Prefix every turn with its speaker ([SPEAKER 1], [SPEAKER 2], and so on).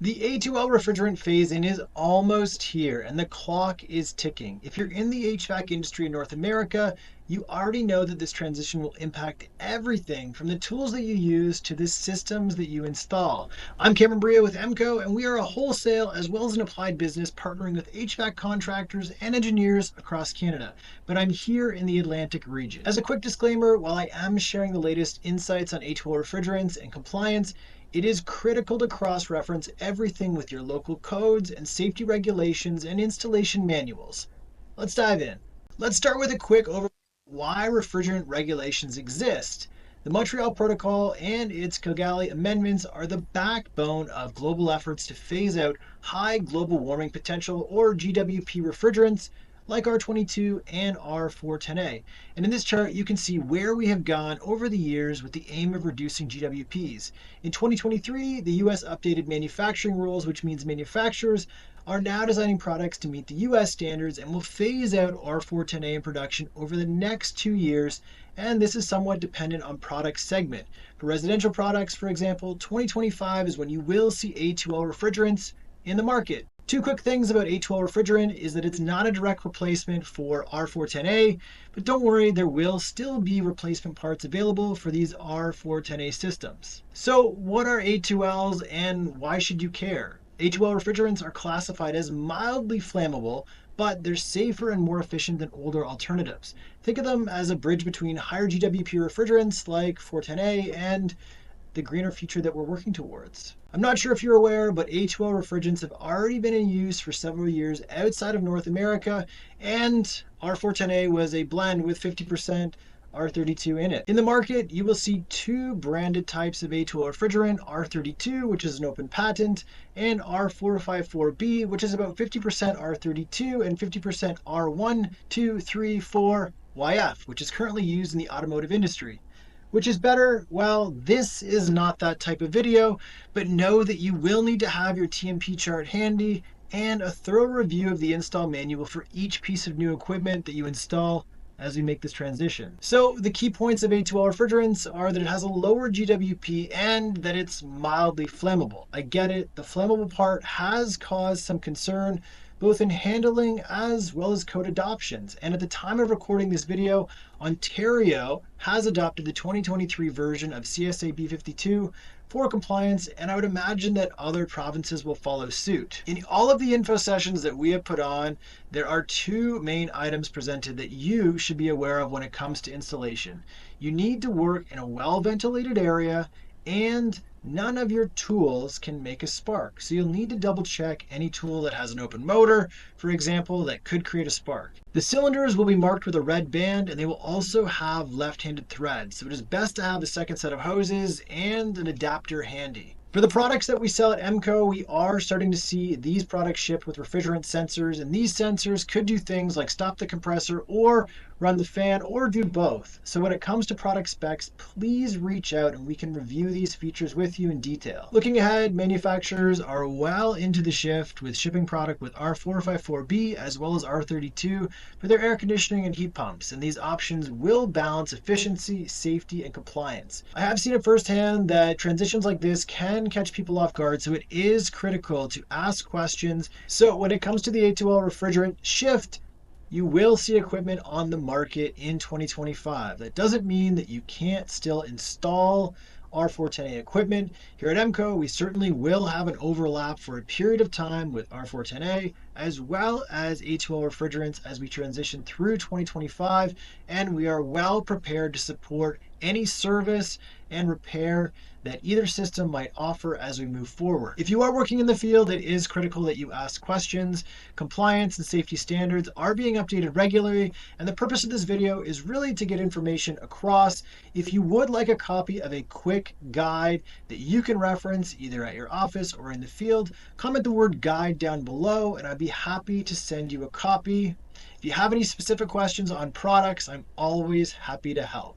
[SPEAKER 1] The A2L refrigerant phase-in is almost here, and the clock is ticking. If you're in the HVAC industry in North America, you already know that this transition will impact everything from the tools that you use to the systems that you install. I'm Cameron Bria with EMCO, and we are a wholesale as well as an applied business partnering with HVAC contractors and engineers across Canada. But I'm here in the Atlantic region. As a quick disclaimer, while I am sharing the latest insights on A2L refrigerants and compliance, it is critical to cross-reference everything with your local codes and safety regulations and installation manuals. Let's dive in. Let's start with a quick overview of why refrigerant regulations exist. The Montreal Protocol and its Kigali amendments are the backbone of global efforts to phase out high global warming potential or GWP refrigerants like R22 and R410A. And in this chart, you can see where we have gone over the years with the aim of reducing GWPs. In 2023, the US updated manufacturing rules, which means manufacturers are now designing products to meet the US standards and will phase out R410A in production over the next 2 years. And this is somewhat dependent on product segment. For residential products, for example, 2025 is when you will see A2L refrigerants in the market. Two quick things about A2L refrigerant is that it's not a direct replacement for R410A, but don't worry, there will still be replacement parts available for these R410A systems. So what are A2Ls and why should you care? A2L refrigerants are classified as mildly flammable, but they're safer and more efficient than older alternatives. Think of them as a bridge between higher GWP refrigerants like 410A and the greener future that we're working towards. I'm not sure if you're aware, but A2L refrigerants have already been in use for several years outside of North America, and R410A was a blend with 50% R32 in it. In the market, you will see two branded types of A2L refrigerant, R32, which is an open patent, and R454b, which is about 50% R32 and 50% R1234YF, which is currently used in the automotive industry. Which is better? Well, this is not that type of video, but know that you will need to have your TMP chart handy and a thorough review of the install manual for each piece of new equipment that you install as we make this transition. So the key points of A2L refrigerants are that it has a lower GWP and that it's mildly flammable. I get it, the flammable part has caused some concern both in handling as well as code adoptions. And at the time of recording this video, Ontario has adopted the 2023 version of CSA B52 for compliance, and I would imagine that other provinces will follow suit. In all of the info sessions that we have put on, there are two main items presented that you should be aware of when it comes to installation. You need to work in a well-ventilated area, and none of your tools can make a spark. So you'll need to double check any tool that has an open motor, for example, that could create a spark. The cylinders will be marked with a red band, and they will also have left-handed threads. So it is best to have a second set of hoses and an adapter handy. For the products that we sell at EMCO, we are starting to see these products shipped with refrigerant sensors, and these sensors could do things like stop the compressor or run the fan or do both. So when it comes to product specs, please reach out and we can review these features with you in detail. Looking ahead, manufacturers are well into the shift with shipping product with R454b as well as R32 for their air conditioning and heat pumps, and these options will balance efficiency, safety, and compliance. I have seen it firsthand that transitions like this can catch people off guard, so it is critical to ask questions. So when it comes to the A2L refrigerant shift, you will see equipment on the market in 2025. That doesn't mean that you can't still install R410A equipment. Here at EMCO, we certainly will have an overlap for a period of time with R410A as well as A2L refrigerants as we transition through 2025, and we are well prepared to support any service and repair that either system might offer as we move forward. If you are working in the field, it is critical that you ask questions. Compliance and safety standards are being updated regularly, and the purpose of this video is really to get information across. If you would like a copy of a quick guide that you can reference either at your office or in the field, comment the word guide down below and I'd be happy to send you a copy. If you have any specific questions on products, I'm always happy to help.